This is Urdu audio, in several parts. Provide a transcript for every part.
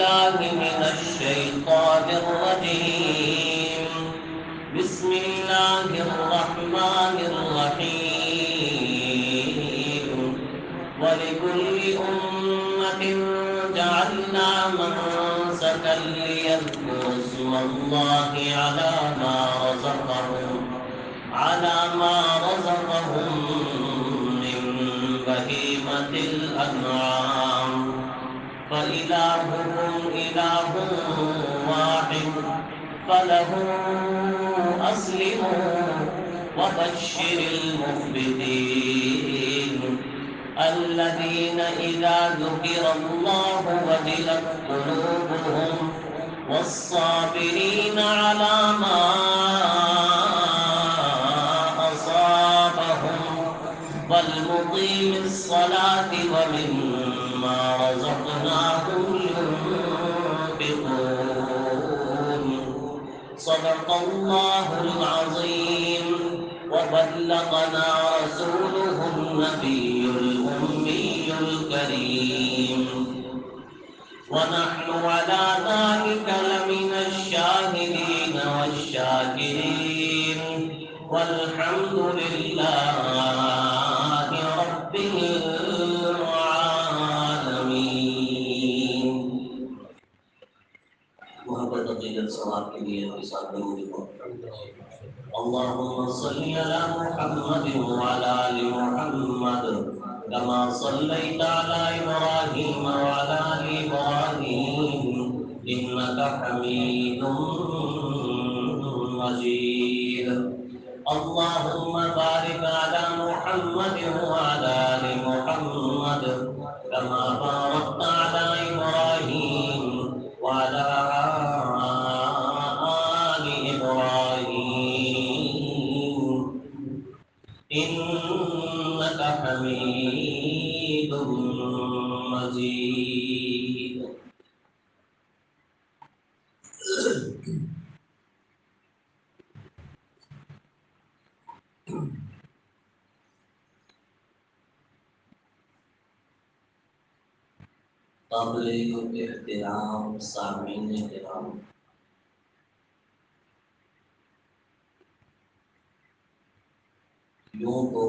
بالله من الشيطان الرجيم. بسم الله الرحمن الرحيم. ولكل أمة جعلنا منسكا ليذكروا اسم الله على ما رزقهم من بهيمة الأنعام فإلهكم إله واحد فله أسلموا وبشر المخبتين الذين إذا ذكر الله وجلت قلوبهم والصابرين على ما أصابهم والمقيم الصلاة ومما رزقناهم ينفقون. صدق الله العظيم وبلغنا رسوله النبي الأمي الكريم ونحن على ذلك لمن الشاهدين والشاكرين والحمد لله رب العالمين. محبت عقیدت ثواب کے لیے ساتھ درود پڑھو. اللهم صل على محمد وعلى آل محمد كما صليت على إبراهيم وعلى آل إبراهيم إنك حميد مجيد. اللهم بارك على محمد وعلى آل محمد كما باركت على إبراهيم وعلى آل إبراهيم إنك حميد مجيد. قابل احترام سامعین کرام، یوں تو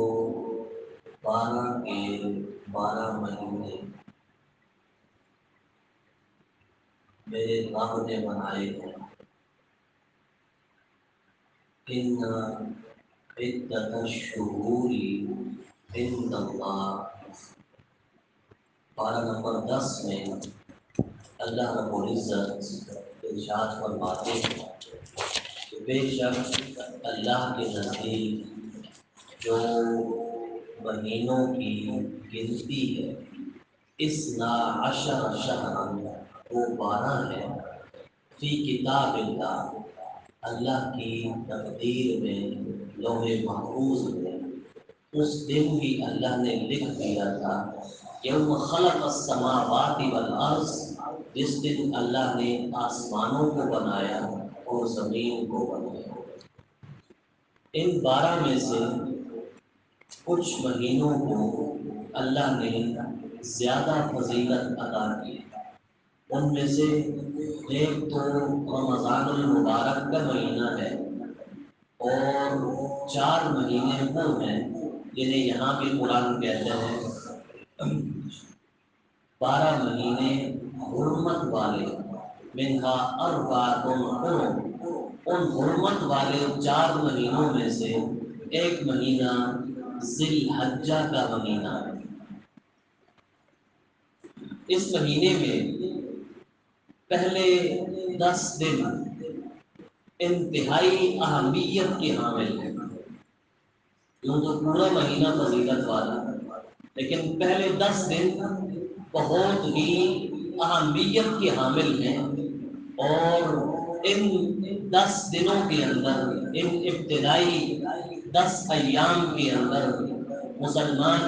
12 کے 12 مہینے میرے رب نے بنائے ہیں. ان عدت الشہور عند اللہ، 12 نمبر 10 میں اللہ رب العزت ارشاد فرماتے ہیں کہ بے شک اللہ کے نزدیک جو مہینوں کی گنتی ہے 12 شہرا، وہ 12 ہے. فی کتاب اللہ، اللہ کی تقدیر میں لوح محفوظ میں اس دن بھی اللہ نے لکھ دیا تھا یوم خلق السماوات والارض، جس دن اللہ نے آسمانوں کو بنایا اور زمین کو بنایا. ان 12 میں سے کچھ مہینوں کو اللہ نے زیادہ فضیلت عطا کی. ان میں سے ایک تو رمضان المبارک کا مہینہ ہے، اور 4 مہینے وہ ہیں جنہیں یہاں بھی قرآن کہتے ہیں 12 مہینے حرمت والے، منہا اربعۃ حرم. ان حرمت والے 4 مہینوں میں سے ایک مہینہ ذی الحجہ کا مہینہ ہے. اس مہینے میں پہلے 10 دن انتہائی اہمیت کے حامل ہیں. یوں تو پورا مہینہ فضیلت والا، لیکن پہلے 10 دن بہت ہی اہمیت کے حامل ہیں. اور ان 10 دنوں کے اندر، ان ابتدائی 10 ایام کے اندر مسلمان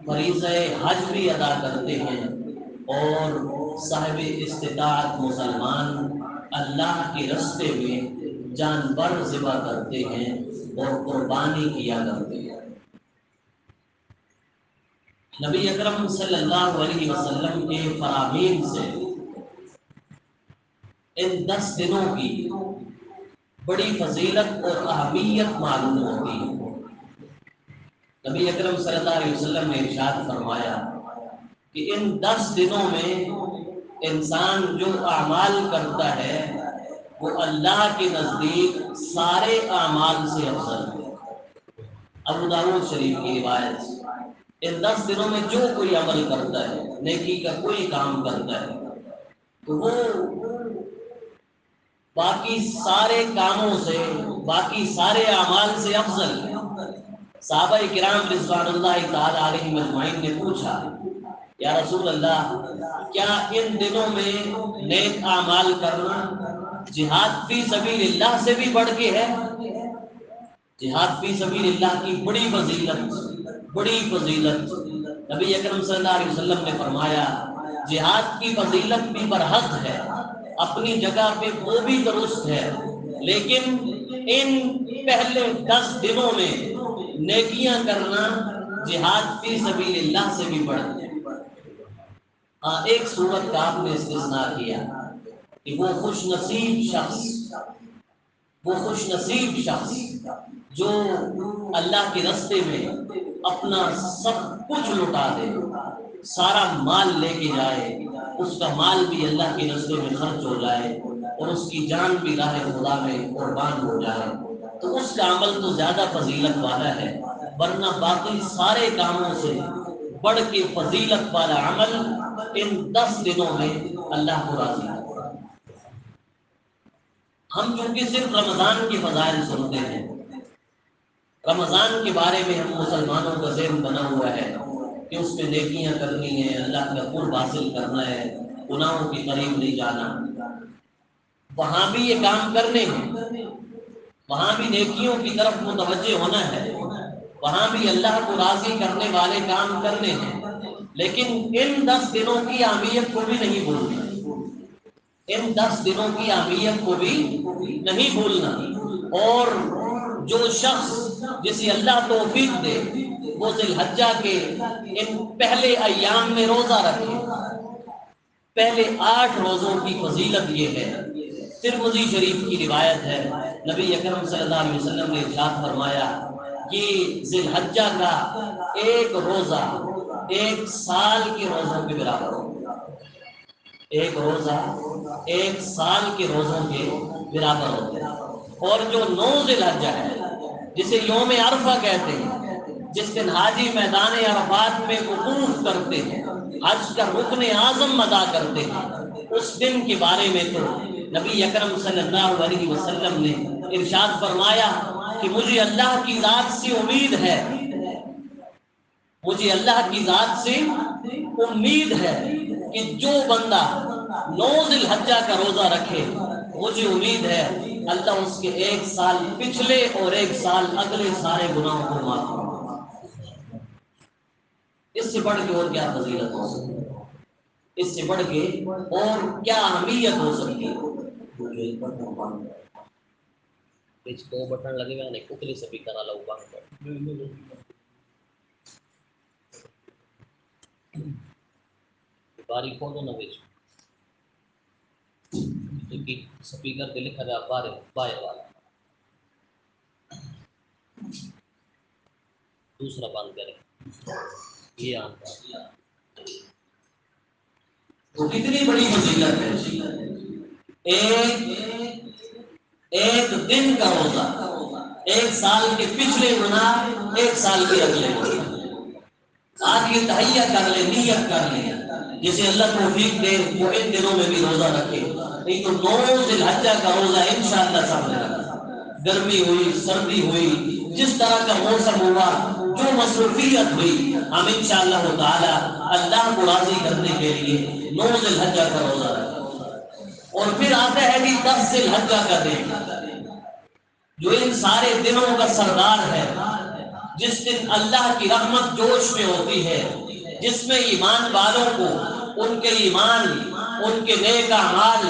فریضہ حج بھی ادا کرتے ہیں، اور صاحب استطاعت مسلمان اللہ کے راستے میں جانور ذبح کرتے ہیں اور قربانی کیا کرتے ہیں. نبی اکرم صلی اللہ علیہ وسلم کے فرامین سے ان 10 دنوں کی بڑی فضیلت اور اہمیت معلوم ہوتی ہے۔ نبی اکرم صلی اللہ علیہ وسلم نے ارشاد فرمایا کہ ان 10 دنوں میں انسان جو اعمال کرتا ہے وہ اللہ کے نزدیک سارے اعمال سے افضل ہے۔ ابو داؤد شریف کی روایت، ان 10 دنوں میں جو کوئی عمل کرتا ہے، نیکی کا کوئی کام کرتا ہے، تو وہ باقی سارے کاموں سے، باقی سارے اعمال سے افضل ہے۔ صحابہ کرام رضوان اللہ تعالی علیہم اجمعین نے پوچھا، یا رسول اللہ، کیا ان دنوں میں نیک اعمال کرنا جہاد فی سبیل اللہ سے بھی بڑھ کے ہے؟ جہاد فی سبیل اللہ کی بڑی فضیلت، بڑی فضیلت۔ نبی اکرم صلی اللہ علیہ وسلم نے فرمایا جہاد کی فضیلت بھی برحق ہے، اپنی جگہ پہ وہ بھی درست ہے، لیکن ان پہلے 10 دنوں میں نیکیاں کرنا جہاد فی سبیل اللہ سے بھی بڑھ ہے۔ ہاں، ایک صورت کا آپ نے استثناء کیا کہ وہ خوش نصیب شخص جو اللہ کے راستے میں اپنا سب کچھ لٹا دے، سارا مال لے کے جائے، اس کا مال بھی اللہ کے راستے میں خرچ ہو جائے اور اس کی جان بھی راہ خدا میں قربان ہو جائے، تو اس کا عمل تو زیادہ فضیلت والا ہے، ورنہ باقی سارے کاموں سے بڑھ کے فضیلت والا عمل ان 10 دنوں میں اللہ کو راضی ہے۔ ہم چونکہ صرف رمضان کے فضائل سنتے ہیں، رمضان کے بارے میں ہم مسلمانوں کا ذہن بنا ہوا ہے کہ اس میں نیکیاں کرنی ہے، اللہ کا قرب حاصل کرنا ہے، گناہوں کے قریب نہیں جانا۔ وہاں بھی یہ کام کرنے ہیں، وہاں بھی نیکیوں کی طرف متوجہ ہونا ہے، وہاں بھی اللہ کو راضی کرنے والے کام کرنے ہیں، لیکن ان 10 دنوں کی اہمیت کو بھی نہیں بھولنا، ان 10 دنوں کی اہمیت کو بھی نہیں بھولنا۔ اور جو شخص جسے اللہ توفیق دے وہ ذی الحجہ کے ان پہلے ایام میں روزہ رکھے۔ پہلے 8 روزوں کی فضیلت یہ ہے، ترمذی شریف کی روایت ہے، نبی اکرم صلی اللہ علیہ وسلم نے ارشاد فرمایا کہ ذی الحجہ کا ایک روزہ 1 سال کے روزوں کے برابر ہو، ایک روزہ 1 سال کے روزوں کے برابر ہوتے ہیں۔ اور جو 9 ذی الحجہ ہے جسے یوم عرفہ کہتے ہیں، جس دن حاجی میدان عرفات میں وقوف کرتے ہیں، حج کا رکن اعظم ادا کرتے ہیں، اس دن کے بارے میں تو نبی اکرم صلی اللہ علیہ وسلم نے ارشاد فرمایا کہ مجھے اللہ کی ذات سے امید ہے، مجھے اللہ کی ذات سے امید ہے کہ جو بندہ 9 ذی الحجہ کا روزہ رکھے، مجھے امید ہے اللہ اس کے 1 سال پچھلے اور 1 سال اگلے سارے گناہوں کو معاف کرے۔ اس سے بڑھ کے اور کیا فضیلت ہو سکتی ہے؟ اس سے بڑھ کے اور کیا اہمیت ہو سکتی ہے؟ 2 بٹن لگے ہوئے ہیں، کتلی سے بھی کرا لو بند کر باری کھولو نہ بیچ سپیکر پہ لکھا گیا بائے والا، دوسرا بند کریں، یہ آن تو کتنی بڑی فضیلت ہے۔ ایک دن کا روزہ 1 سال کے پچھلے گناہ 1 سال کے اگلے گناہ۔ آج یہ تہیہ کر لے، نیت کر لے، جسے اللہ توفیق دے وہ ان دنوں میں بھی روزہ رکھے، نہیں تو 9 ذی الحجہ کا روزہ انشاءاللہ سامنے رکھا۔ گرمی ہوئی، سردی ہوئی، جس طرح کا موسم ہوا، جو مصروفیت ہوئی، ہم انشاءاللہ تعالی اللہ کو راضی کرنے کے لیے 9 ذی الحجہ کا روزہ رکھیں۔ اور پھر آتا ہے کہ 10 ذی الحجہ کا دن، جو ان سارے دنوں کا سردار ہے، جس دن اللہ کی رحمت جوش میں ہوتی ہے، جس میں ایمان والوں کو ان کے ایمان، ان کے نیک اعمال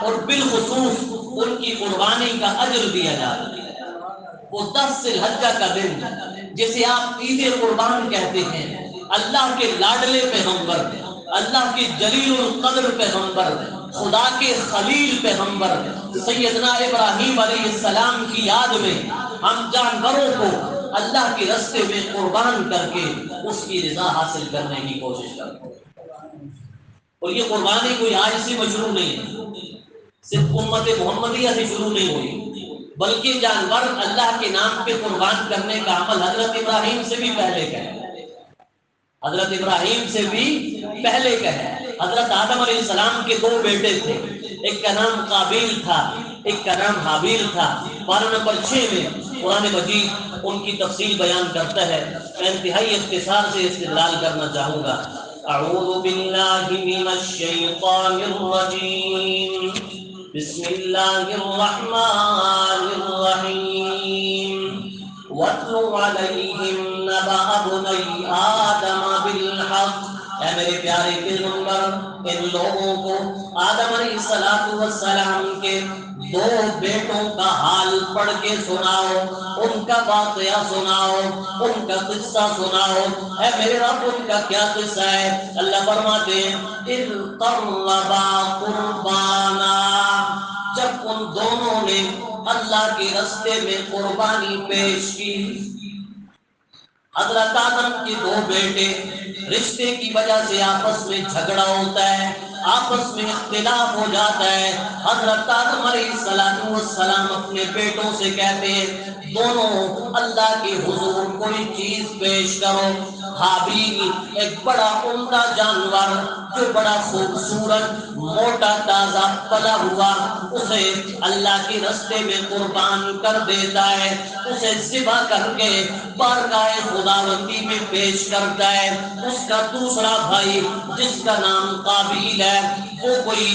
اور بالخصوص ان کی قربانی کا اجر دیا جاتا ہے۔ وہ 10 ذی الحجہ کا دن جسے آپ عید قربان کہتے ہیں، اللہ کے لاڈلے پیغمبر، اللہ کے جلیل القدر پیغمبر خدا کے خلیل پیغمبر سیدنا ابراہیم علیہ السلام کی یاد میں ہم جانوروں کو اللہ کے راستے میں قربان کر کے اس کی رضا حاصل کرنے کی کوشش کرتے ہیں۔ اور یہ قربانی کوئی آج سے مشروع نہیں ہے، صرف امت محمدیہ سے شروع نہیں ہوئی، بلکہ جانور اللہ کے نام پہ قربان کرنے کا عمل حضرت ابراہیم سے بھی پہلے کا ہے، حضرت ابراہیم سے بھی پہلے کا ہے۔ حضرت آدم علیہ السلام کے 2 بیٹے تھے، ایک کا نام قابیل تھا، ایک کا نام حابیل تھا۔ پارہ نمبر 6 میں قرآن مجید ان کی تفصیل بیان کرتا ہے، میں انتہائی اختصار سے استدلال کرنا چاہوں گا۔ اعوذ باللہ من الشیطان الرجیم، بسم اللہ الرحمن الرحیم، وَاتْلُ عَلَيْهِمْ نَبَأَ ابْنَيْ آدَمَ بِالْحَقِّ۔ اے میرے پیارے پیغمبر، ان لوگوں کو آدم علیہ السلام کے 2 بیٹوں کا حال پڑھ کے سناؤ، ان کا واقعہ سناؤ، ان کا قصہ سناؤ۔ اے میرے رب، ان کا کیا قصہ ہے؟ اللہ فرماتے ہیں اِذْ قَرَّبَا قُرْبَانًا، جب ان دونوں نے اللہ کے راستے میں قربانی پیش کی۔ حضرت آدم کے 2 بیٹے، رشتے کی وجہ سے آپس میں جھگڑا ہوتا ہے، آپس میں اختلاف ہو جاتا ہے۔ حضرت آدم علیہ السلام اپنے بیٹوں سے کہتے ہیں دونوں اللہ کے حضور کوئی چیز پیش کرو۔ حابیل ایک بڑا عمدہ جانور جو بڑا خوبصورت موٹا تازہ پلا ہوا، اسے اللہ کے راستے میں قربان کر دیتا ہے، اسے ذبح کر کے بارگاہ خداوندی میں پیش کرتا ہے۔ اس کا دوسرا بھائی جس کا نام قابیل ہے، وہ کوئی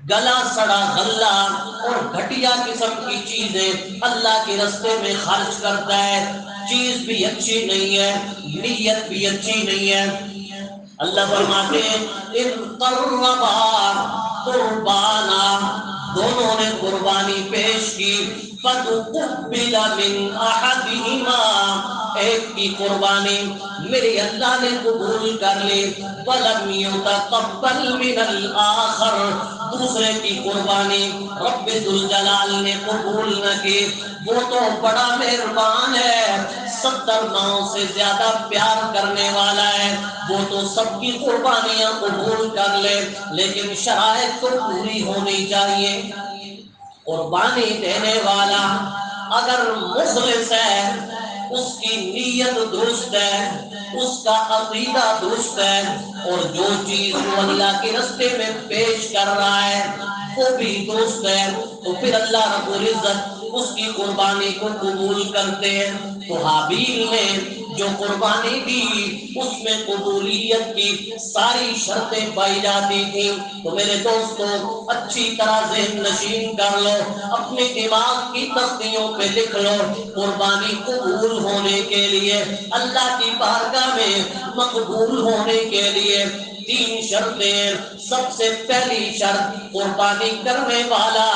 گلا سڑا غلہ اور گھٹیا قسم کی چیزیں اللہ کے راستے میں خرچ کرتا ہے۔ چیز بھی اچھی نہیں ہے، نیت بھی اچھی نہیں ہے۔ اللہ فرماتے ہیں اِذْ قَرَّبَا قُرْبَانًا، دونوں نے قربانی پیش کی۔ فَتُقُبِّلَ مِنْ أَحَدِهِمَا، ایک کی قربانی میرے اللہ نے قبول کر لی، وَلَمْ يُتَقَبَّلْ مِنَ الْآخَرِ، دوسرے کی قربانی رب ذوالجلال نے قبول نہ کی۔ وہ تو بڑا مہربان ہے، 70 ناؤں سے زیادہ پیار کرنے والا ہے، وہ تو سب کی قربانیاں قبول کر لے، لیکن شرائط تو پوری ہونی چاہیے۔ قربانی دینے والا اگر مخلص ہے، اس کی نیت درست ہے، اس کا عقیدہ درست ہے، اور جو چیز وہ اللہ کے راستے میں پیش کر رہا ہے وہ بھی درست ہے، تو پھر اللہ رب العزت اس کی قربانی کو قبول کرتے ہیں۔ تو حابیل نے جو قربانی دی اس میں قبولیت کی ساری شرطیں پائی جاتی تھیں۔ تو میرے دوستوں، اچھی طرح ذہن نشین کر لو، اپنے دماغ کی تختیوں پہ لکھ لو، قربانی قبول ہونے کے لیے، اللہ کی بارگاہ میں مقبول ہونے کے لیے 3 شرطیں۔ سب سے پہلی شرط، قربانی کرنے والا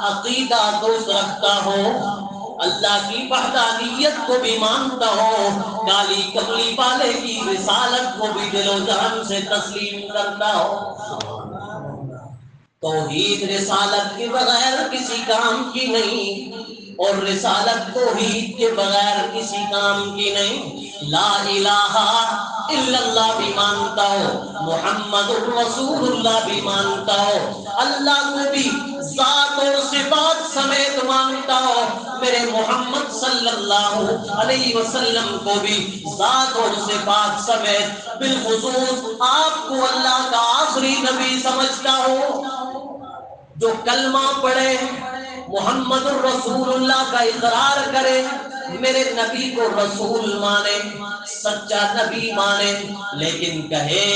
عقیدہ درست رکھتا ہو، اللہ کی وحدانیت کو بھی مانتا ہو، کالی کملی والے کی رسالت کو بھی دل و جان سے تسلیم کرتا ہو۔ توحید رسالت کے بغیر کسی کام کی نہیں، اور رسالت توحید کے بغیر کسی کام کی نہیں۔ لا الہ الا اللہ بھی مانتا ہو، محمد الرسول اللہ بھی مانتا ہو، اللہ کو بھی ذات اور صفات سمیت مانتا ہو، میرے محمد صلی اللہ علیہ وسلم کو بھی ذات اور صفات سمیت، بالخصوص آپ کو اللہ کا آخری نبی سمجھتا ہو، جو کلمہ پڑھے، محمد الرسول اللہ کا اقرار کرے، میرے نبی کو رسول مانے، سچا نبی مانے، لیکن کہے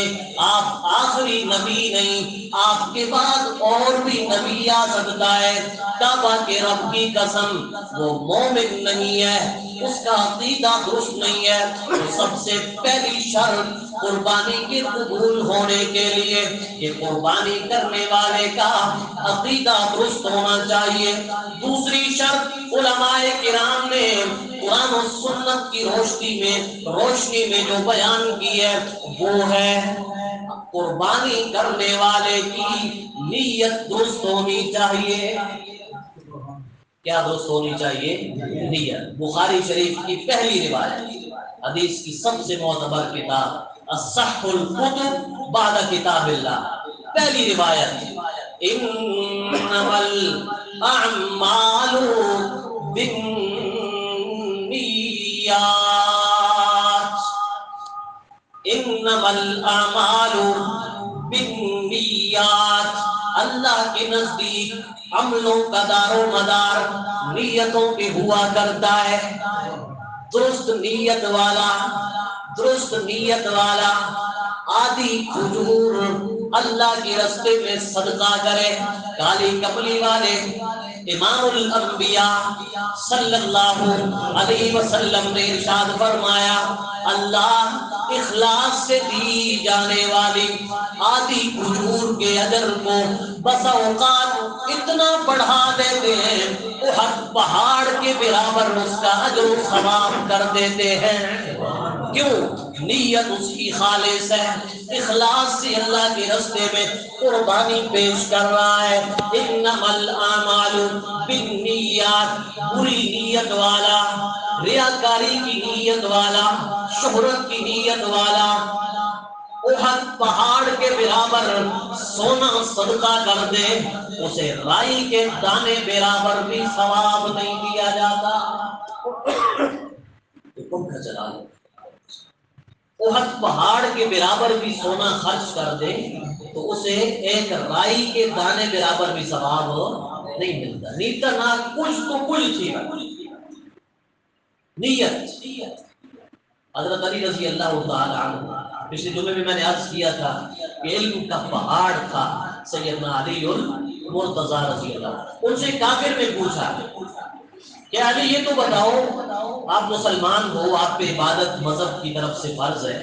آپ آخری نبی نہیں، آپ کے بعد اور بھی نبی آ سکتا ہے، کعبہ کے رب کی قسم وہ مومن نہیں ہے۔ اس کا عقیدہ درست نہیں ہے، تو سب سے پہلی شرط قربانی کے قبول ہونے کے لیے کہ قربانی کرنے والے کا عقیدہ درست ہونا چاہیے۔ دوسری شرط علماء کرام نے قرآن و سنت کی روشنی میں جو بیان کی ہے وہ ہے قربانی کرنے والے کی نیت درست ہونی چاہیے۔ کیا درست ہونی چاہیے؟ نیت۔ بخاری شریف کی پہلی روایت، حدیث کی سب سے معتبر کتاب اصح الکتب بعد کتاب اللہ، پہلی روایت انما الاعمال بالنیات، انما الاعمال بالنیات، اللہ کے نزدیک عملوں کا دار و مدار نیتوں پہ ہوا کرتا ہے۔ درست نیت والا آدھی کھجور اللہ کے راستے میں صدقہ کرے۔ کالی کملی والے امام الانبیاء صلی اللہ علیہ وسلم نے ارشاد فرمایا، اللہ اخلاص سے دی جانے والی آدھی کھجور کے اجر کو بس اوقات اتنا بڑھا دیتے ہیں وہ ہر پہاڑ کے برابر اس کا اجر و ثواب کر دیتے ہیں۔ کیوں؟ نیت اس کی خالص ہے، اخلاص سے اللہ کے راستے میں قربانی پیش کر رہا ہے۔ انما الاعمال بالنیات، بری نیت والا، ریاکاری کی نیت والا، شہرت کی نیت والا احد پہاڑ کے برابر سونا صدقہ کر دے، اسے رائی کے دانے برابر بھی ثواب نہیں دیا جاتا۔ پنکھا چلا لو، احد پہاڑ کے برابر بھی سونا خرچ کر دے تو اسے ایک رائی کے دانے برابر بھی ثواب نہیں ملتا۔ نیتا نہ کچھ تو کچھ تھی نیت۔ حضرت علی رضی اللہ تعالی عنہ، پچھلے جمعے میں نے عرض کیا تھا کہ علم کا پہاڑ تھا سیدنا علی المرتضی رضی اللہ، ان سے کافر نے پوچھا کہ علی یہ تو بتاؤ، آپ مسلمان ہو، آپ پہ عبادت مذہب کی طرف سے فرض ہے،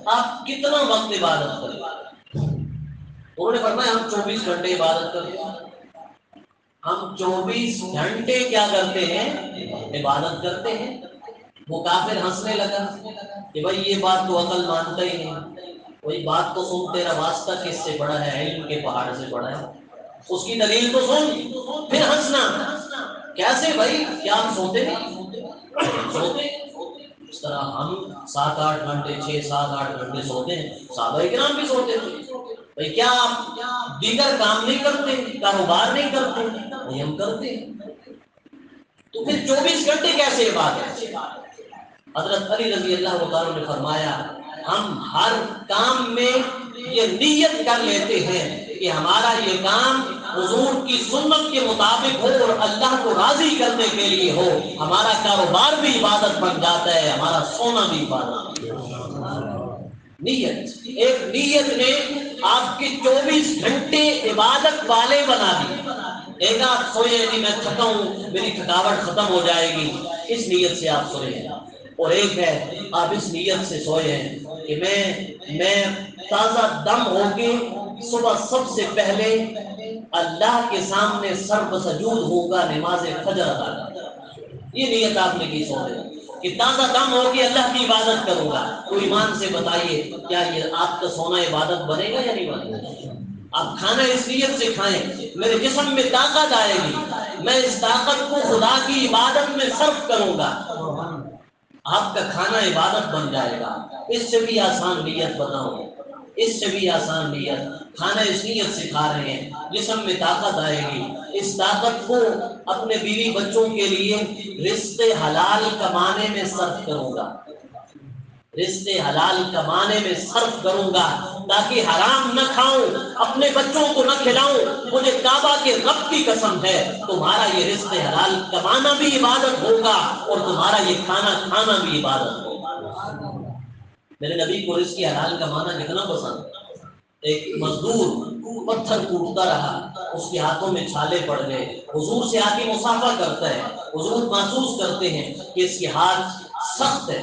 آپ کتنا وقت عبادت کریں؟ انہوں نے فرمایا ہم 24 گھنٹے عبادت کرتے ہیں۔ ہم 24 گھنٹے کیا کرتے ہیں؟ عبادت کرتے ہیں۔ وہ کافر ہنسنے لگا کہ بھائی یہ بات تو عقل مانتا ہی نہیں، وہی بات تو سن، تیرا واسطہ کس سے بڑا ہے؟ علم کے پہاڑ سے بڑا ہے، اس کی دلیل تو سن، پھر ہنسنا کیسے بھائی؟ کیا ہم سوتے نہیں؟ سوتے اس طرح ہم 7-8 گھنٹے 6-7-8 گھنٹے سوتے ہیں، صحابہ کرام بھی سوتے تھے۔ بھائی کیا آپ دیگر کام نہیں کرتے، کاروبار نہیں کرتے؟ نہیں ہم کرتے ہیں، تو پھر 24 گھنٹے کیسے عبادت؟ حضرت علی رضی اللہ تعالیٰ نے فرمایا ہم ہر کام میں یہ نیت کر لیتے ہیں کہ ہمارا یہ کام حضور کی سنت کے مطابق ہو اور اللہ کو راضی کرنے کے لیے ہو، ہمارا کاروبار بھی عبادت بن جاتا ہے، ہمارا سونا بھی عبادت۔ نیت، ایک نیت نے آپ کے 24 گھنٹے عبادت والے بنا دیے۔ ایک آپ سوئے نہیں میں تھکا ہوں، میری تھکاوٹ ختم ہو جائے گی، اس نیت سے آپ سوئے ہیں، اور ایک ہے آپ اس نیت سے سوئے ہیں کہ میں تازہ دم ہو کے صبح سب سے پہلے اللہ کے سامنے سر بسجود ہوگا، نماز فجر ادا کروں گا۔ یہ نیت آپ نے کی سوئے کہ تازہ دم ہو کے اللہ کی عبادت کروں گا۔ تو ایمان سے بتائیے کیا یہ آپ کا سونا عبادت بنے گا یا نہیں بنے گا؟ آپ کھانا اس نیت سے کھائیں میرے جسم میں طاقت آئے گی، میں اس طاقت کو خدا کی عبادت میں صرف کروں گا، آپ کا کھانا عبادت بن جائے گا۔ اس سے بھی آسان نیت بتاؤں، اس سے بھی آسان نیت، کھانا اس نیت سے کھا رہے ہیں، جسم میں طاقت آئے گی، اس طاقت کو اپنے بیوی بچوں کے لیے رزق حلال کمانے میں صرف کروں گا، رزق حلال کمانے میں صرف کروں گا تاکہ حرام نہ کھاؤں، اپنے بچوں کو نہ کھلاؤں۔ مجھے کعبہ کے رب کی قسم ہے تمہارا یہ رزق حلال کمانا بھی عبادت ہوگا اور تمہارا یہ کھانا کھانا بھی عبادت ہوگا۔ میرے نبی کو رزق حلال کمانا کتنا پسند؟ ایک مزدور پتھر کوٹتا رہا، اس کے ہاتھوں میں چھالے پڑ گئے، حضور سے آ کے مصافحہ کرتا ہے، حضور محسوس کرتے ہیں کہ اس کے ہاتھ سخت ہے،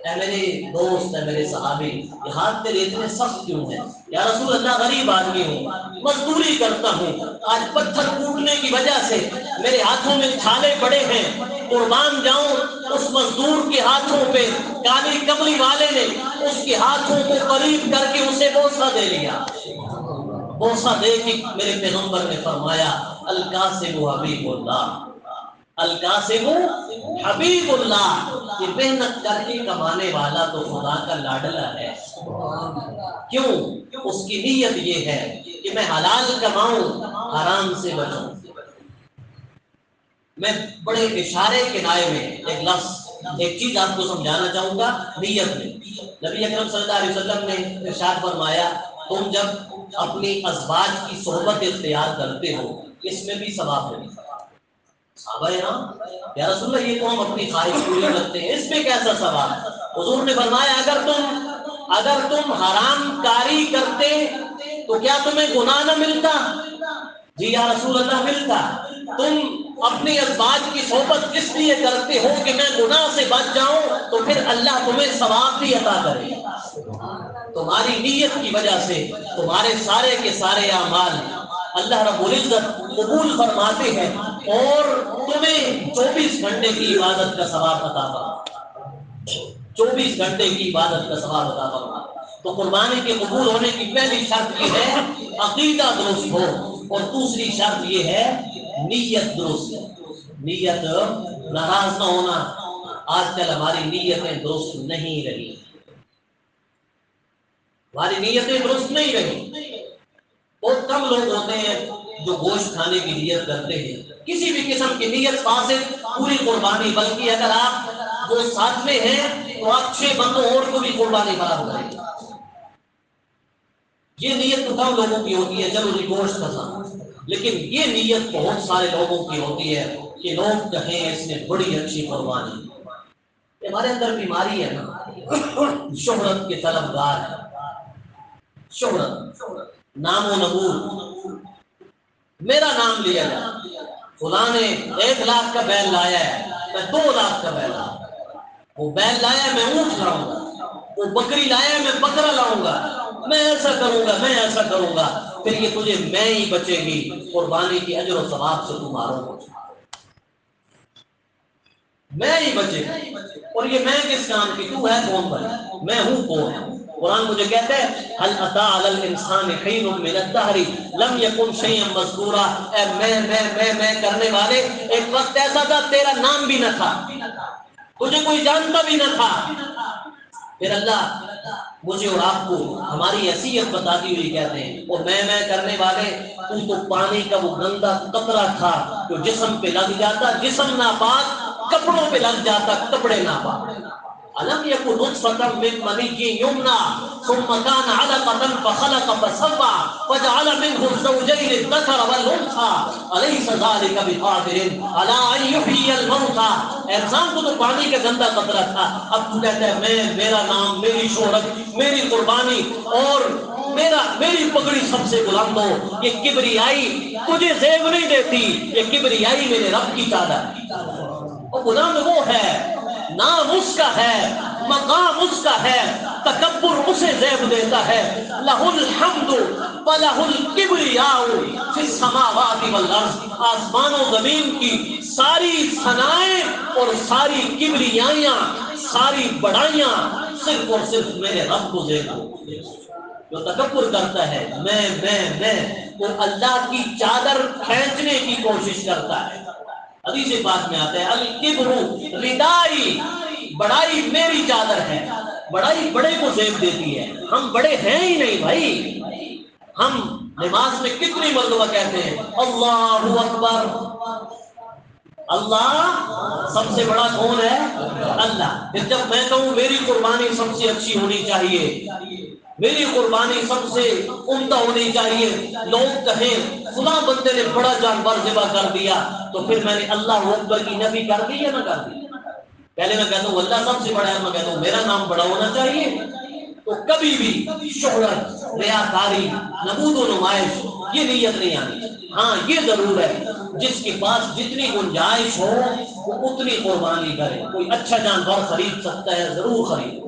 اے میرے دوست، اے میرے صحابی، یہ ہاتھ تیرے اتنے سخت کیوں ہیں؟ یا رسول اللہ غریب آدمی ہوں، مزدوری کرتا ہوں، آج پتھر ٹوٹنے کی وجہ سے میرے ہاتھوں میں چھالے پڑے ہیں، قربان جاؤں اس مزدور کے ہاتھوں پہ۔ کالی کملی والے نے اس کے ہاتھوں کو قریب کر کے اسے بوسہ دے لیا، بوسہ دے کے میرے پیغمبر نے فرمایا القاسم حبیب اللہ، القاسم حبیب اللہ، یہ محنت کر کے کمانے والا تو خدا کا لاڈلا ہے۔ کیوں؟ اس کی نیت یہ ہے کہ میں حلال کماؤں، حرام سے بچوں۔ میں بڑے اشارے کنائے میں ایک لفظ، ایک چیز آپ کو سمجھانا چاہوں گا نیت میں۔ نبی اکرم صلی اللہ علیہ وسلم نے ارشاد فرمایا تم جب اپنی ازواج کی صحبت اختیار کرتے ہو اس میں بھی ثواب ہے۔ صحابہ یا رسول اللہ یہ تو ہم اپنی خواہش پوری کرتے ہیں، اس میں کیسا ثواب؟ حضور نے فرمایا اگر تم حرام کاری کرتے تو کیا تمہیں گناہ نہ ملتا؟ جی یا رسول اللہ ملتا۔ تم اپنی ازواج کی صحبت اس لیے کرتے ہو کہ میں گناہ سے بچ جاؤں تو پھر اللہ تمہیں ثواب بھی عطا کرے۔ تمہاری نیت کی وجہ سے تمہارے سارے کے سارے اعمال اللہ رب العزت قبول فرماتے ہیں اور تمہیں 24 گھنٹے کی عبادت کا ثواب عطا فرماتے، 24 گھنٹے کی عبادت کا ثواب عطا فرماتے۔ تو قربانی کے قبول ہونے کی پہلی شرط یہ ہے عقیدہ درست ہو، اور دوسری شرط یہ ہے نیت درست، نیت ناراض نہ ہونا۔ آج کل ہماری نیتیں درست نہیں رہی، ہماری نیتیں درست نہیں رہی۔ بہت کم لوگ ہوتے ہیں جو گوشت کھانے کی نیت کرتے ہیں، کسی بھی قسم کی نیت فاسد، پوری قربانی، بلکہ اگر آپ وہ ساتھ میں ہیں تو آپ 6 بندوں اور کو بھی قربانی فراہم کریں۔ یہ نیت تو کم لوگوں کی ہوتی ہے، چلو جی گوشت کھانا، لیکن یہ نیت بہت سارے لوگوں کی ہوتی ہے کہ لوگ کہیں اس نے بڑی اچھی قربانی۔ ہمارے اندر بیماری ہے نا، شہرت کے طلبگار ہے، شہرت، نام و نمود، میرا نام لیا جائے، فلاں نے 1 لاکھ کا بیل لایا ہے، میں 2 لاکھ کا بیل لاؤں گا، وہ بیل لایا ہے میں اونٹ لاؤں گا، وہ بکری لایا ہے میں بکرا لاؤں گا، میں ایسا کروں گا، میں ایسا کروں گا، پھر یہ تجھے میں ہی بچے گی، قربانی کی اجر و ثواب سے تمہاروں کو میں ہی بچے گی۔ اور یہ میں کس کام کی؟ تو ہے کون بھائی؟ میں ہوں کون؟ قرآن مجھے کہتا ہے هل اتى على الانسان حين من الدهر لم يكن شيئا مذكورا، اے میں کرنے والے، ایک وقت ایسا تھا تیرا نام بھی نہ تھا، تجھے کوئی جانتا بھی نہ تھا۔ پھر اللہ مجھے اور آپ کو ہماری حیثیت بتاتی ہوئی کہتے ہیں اور میں کرنے والے، تو پانی کا وہ گندا قطرہ تھا جو جسم پہ لگ جاتا، جسم ناپاک، کپڑوں پہ لگ جاتا، کپڑے ناپاک۔ أَلَمْ يَكُنْ نُطْفَةً مِّن مَّنِيٍّ يُمْنَىٰ ثُمَّ كَانَ عَلَقَةً فَخَلَقَ فَسَوَّىٰ فَجَعَلَ مِنْهُ الزَّوْجَيْنِ الذَّكَرَ وَالْأُنثَىٰ أَلَيْسَ ذَٰلِكَ بِقَادِرٍ عَلَىٰ أَن يُحْيِيَ الْمَوْتَىٰ۔ انسان کو تو پانی کا گندا قطرہ تھا، اب تو کہتا ہے میں، میرا نام، میری شہرت، میری قربانی اور میری پگڑی سب سے بلند ہو۔ یہ کبریائی تجھے زیب نہیں دیتی، یہ کبریائی میرے رب کی چادر، اور بلند وہ ہے، نام اس کا ہے، مقام اس کا ہے، تکبر اسے زیب دیتا ہے۔ لَهُ الْحَمْدُ وَلَهُ الْكِبْرِيَاءُ فِي السَّمَاوَاتِ وَالْأَرْضِ، آسمان و زمین کی ساری ثنائیں اور ساری کبریائیاں، ساری بڑائیاں صرف اور صرف میرے رب کو زیب ہوتی ہے۔ جو تکبر کرتا ہے میں، وہ اللہ کی چادر کھینچنے کی کوشش کرتا ہے۔ حدیث پاک میں آتا ہے الکبر ردائی، بڑائی میری چادر ہے، بڑائی بڑے کو زیب دیتی ہے۔ ہم بڑے ہیں ہی نہیں بھائی، ہم نماز میں کتنی مرتبہ کہتے ہیں اللہ اکبر، اللہ سب سے بڑا کون ہے؟ اللہ۔ پھر جب میں کہوں میری قربانی سب سے اچھی ہونی چاہیے، میری قربانی سب سے عمدہ ہونی چاہیے، لوگ کہیں فلاں بندے نے بڑا جانور ذبح کر دیا، تو پھر میں نے اللہ اکبر کی نفی کر دی یا نہ کر دی؟ پہلے میں کہتا ہوں اللہ سب سے بڑا ہے، میں کہتا ہوں میرا نام بڑا ہونا چاہیے، تو کبھی بھی شہرت، ریاکاری، نمود و نمائش یہ نیت نہیں آنی۔ ہاں یہ ضرور ہے جس کے پاس جتنی گنجائش ہو وہ اتنی قربانی کرے۔ کوئی اچھا جانور خرید سکتا ہے ضرور خریدے،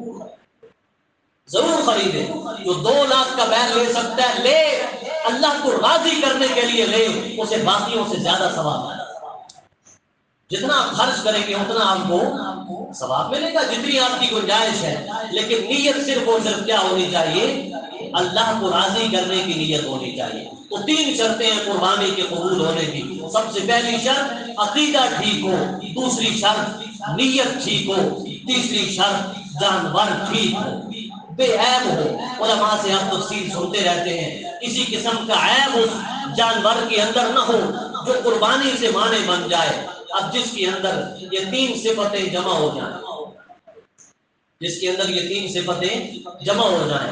ضرور خریدے۔ جو 2 لاکھ کا بیل لے سکتا ہے لے، اللہ کو راضی کرنے کے لیے لے، اسے باقیوں سے زیادہ ثواب ہے۔ جتنا آپ خرچ کریں گے اتنا آپ کو ثواب ملے گا، جتنی آپ کی گنجائش ہے۔ لیکن نیت صرف اور صرف کیا ہونی چاہیے؟ اللہ کو راضی کرنے کی نیت ہونی چاہیے۔ تو 3 شرطیں ہیں قربانی کے قبول ہونے کی۔ سب سے پہلی شرط عقیدہ ٹھیک ہو، دوسری شرط نیت ٹھیک ہو، تیسری شرط جانور ٹھیک ہو، بے عیب ہو۔ علماء سے آپ تفصیل سنتے رہتے ہیں، کسی قسم کا عیب اس جانور کے اندر نہ ہو جو قربانی سے مانے بن جائے۔ اب جس کے اندر یہ 3 صفتیں جمع ہو جائیں، جس کے اندر یہ 3 صفتیں جمع ہو جائیں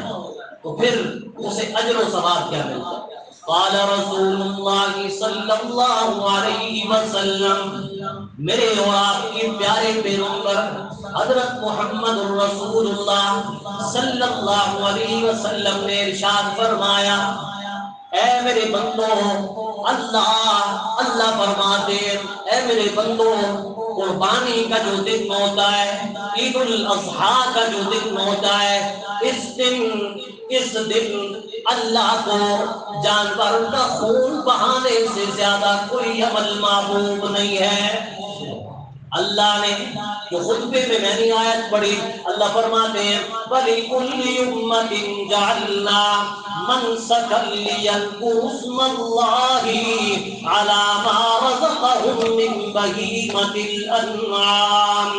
تو پھر اسے اجر و ثواب کیا ملتا ہے؟ قال رسول اللہ صلی اللہ علیہ وسلم، میرے اور آپ کے پیارے پیغمبر حضرت محمد الرسول اللہ صلی اللہ علیہ وسلم نے ارشاد فرمایا، اے میرے بندو، اللہ فرماتے اے میرے بندو، قربانی کا جو دن ہوتا ہے، عید الاضحیٰ کا جو دن ہوتا ہے، اس دن اللہ کو جانور کا خون بہانے سے زیادہ کوئی عمل محبوب نہیں ہے۔ اللہ نے جو خطبے میں میں نے آیت پڑھی، اللہ فرماتے ہیں وَلِكُلِّ أُمَّةٍ جَعَلْنَا مَنسَكًا لِيَذْكُرُوا اسْمَ اللَّهِ عَلَى مَا رَزَقَهُم مِّن بَهِيمَةِ الْأَنْعَامِ۔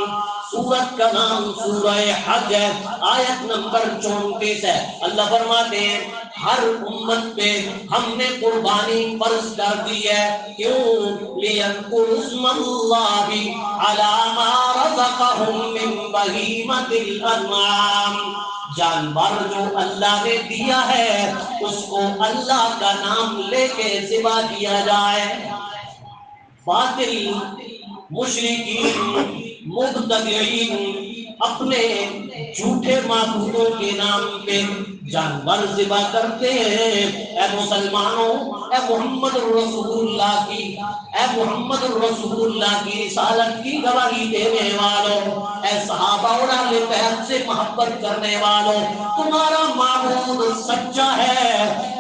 سورت کا نام سورہ حج ہے، آیت نمبر 34 ہے۔ اللہ فرماتے ہیں ہر امت پہ ہم نے قربانی فرض کر دی ہے، کیوں؟ لِيَذْكُرُوا اسْمَ اللَّهِ عَلَى مَا رَزَقَهُم مِّن بَهِيمَةِ الْأَنْعَامِ۔ جانور جو اللہ نے دیا ہے اس کو اللہ کا نام لے کے ذبح کیا جائے۔ باطل مشرکین مبتدعین اپنے جھوٹے معبودوں کے نام پہ جانور ذبح کرتے ہیں۔ اے مسلمانوں، اے محمد الرسول اللہ کی رسالت کی گواہی دینے والوں، اے صحابہ اور اہل بیت سے محبت کرنے والوں، تمہارا معبود سچا ہے،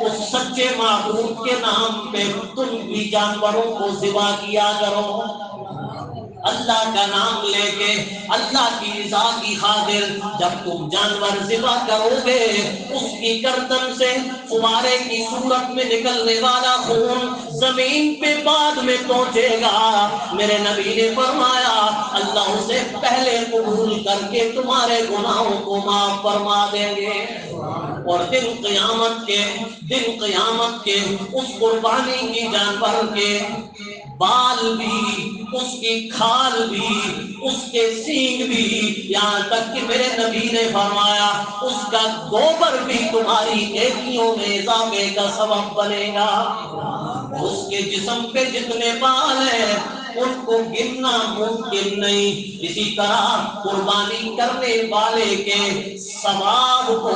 اس سچے معبود کے نام پہ تم بھی جانوروں کو ذبح کیا کرو۔ اللہ کا نام لے کے، اللہ کی رضا کی خاطر جب تم جانور ذبح کرو گے، اس کی گردن سے فوارے کی صورت میں نکلنے والا خون زمین پہ بعد میں پہنچے گا۔ میرے نبی نے فرمایا اللہ اسے پہلے قبول کر کے تمہارے گناہوں کو معاف فرما دیں گے، اور دن قیامت کے اس قربانی کی جانور کے بال بھی، اس کی کھال بھی، اس کے سینگ بھی، یہاں تک کہ میرے نبی نے فرمایا اس کا گوبر بھی تمہاری نیکیوں میں اضافے کا سبب بنے گا۔ اس کے جسم پہ جتنے بال ہیں ان کو گننا ممکن نہیں، اسی طرح قربانی کرنے والے کے ثواب کو،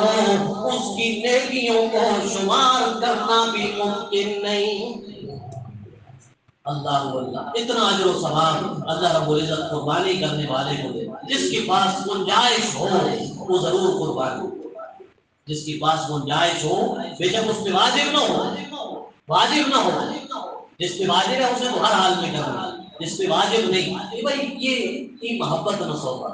اس کی نیکیوں کو شمار کرنا بھی ممکن نہیں۔ اللہ اتنا اجر و ثواب اللہ رب العزت قربانی کرنے والے کو دے۔ جس کے پاس گنجائش ہو وہ ضرور قربانی، جس کے پاس گنجائش ہو، بے شک اس پہ واجب نہ ہو، جس پہ واجب ہے اسے تو ہر حال میں کرنا، جس پہ واجب نہیں بھائی یہ محبت نہ سوبا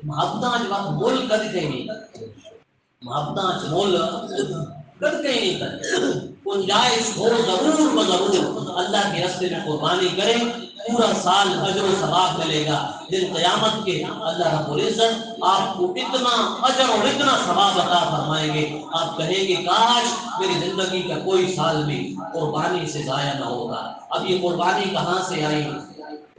محبت مول کر کے نہیں، محبت مول کر کے نہیں کرتے۔ گنجائش ہو ضرور اللہ کے راستے میں قربانی کریں، پورا سال اجر و ثواب ملے گا۔ دن قیامت کے اللہ رب العزت آپ کو اتنا اجر اور اتنا ثواب عطا فرمائیں گے، آپ کہیں گے کاش میری زندگی کا کوئی سال بھی قربانی سے ضائع نہ ہوگا۔ اب یہ قربانی کہاں سے آئی،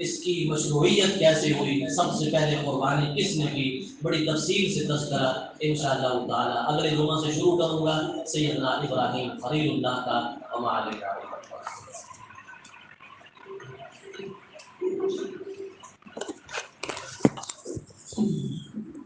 اس کی مشروعیت کیسے ہوئی، سب سے پہلے قربانی کس نے کی، بڑی تفصیل سے تذکرہ انشاءاللہ تعالی اگلے جمعہ سے شروع کروں گا۔ سیدنا ابراہیم خلیل اللہ کا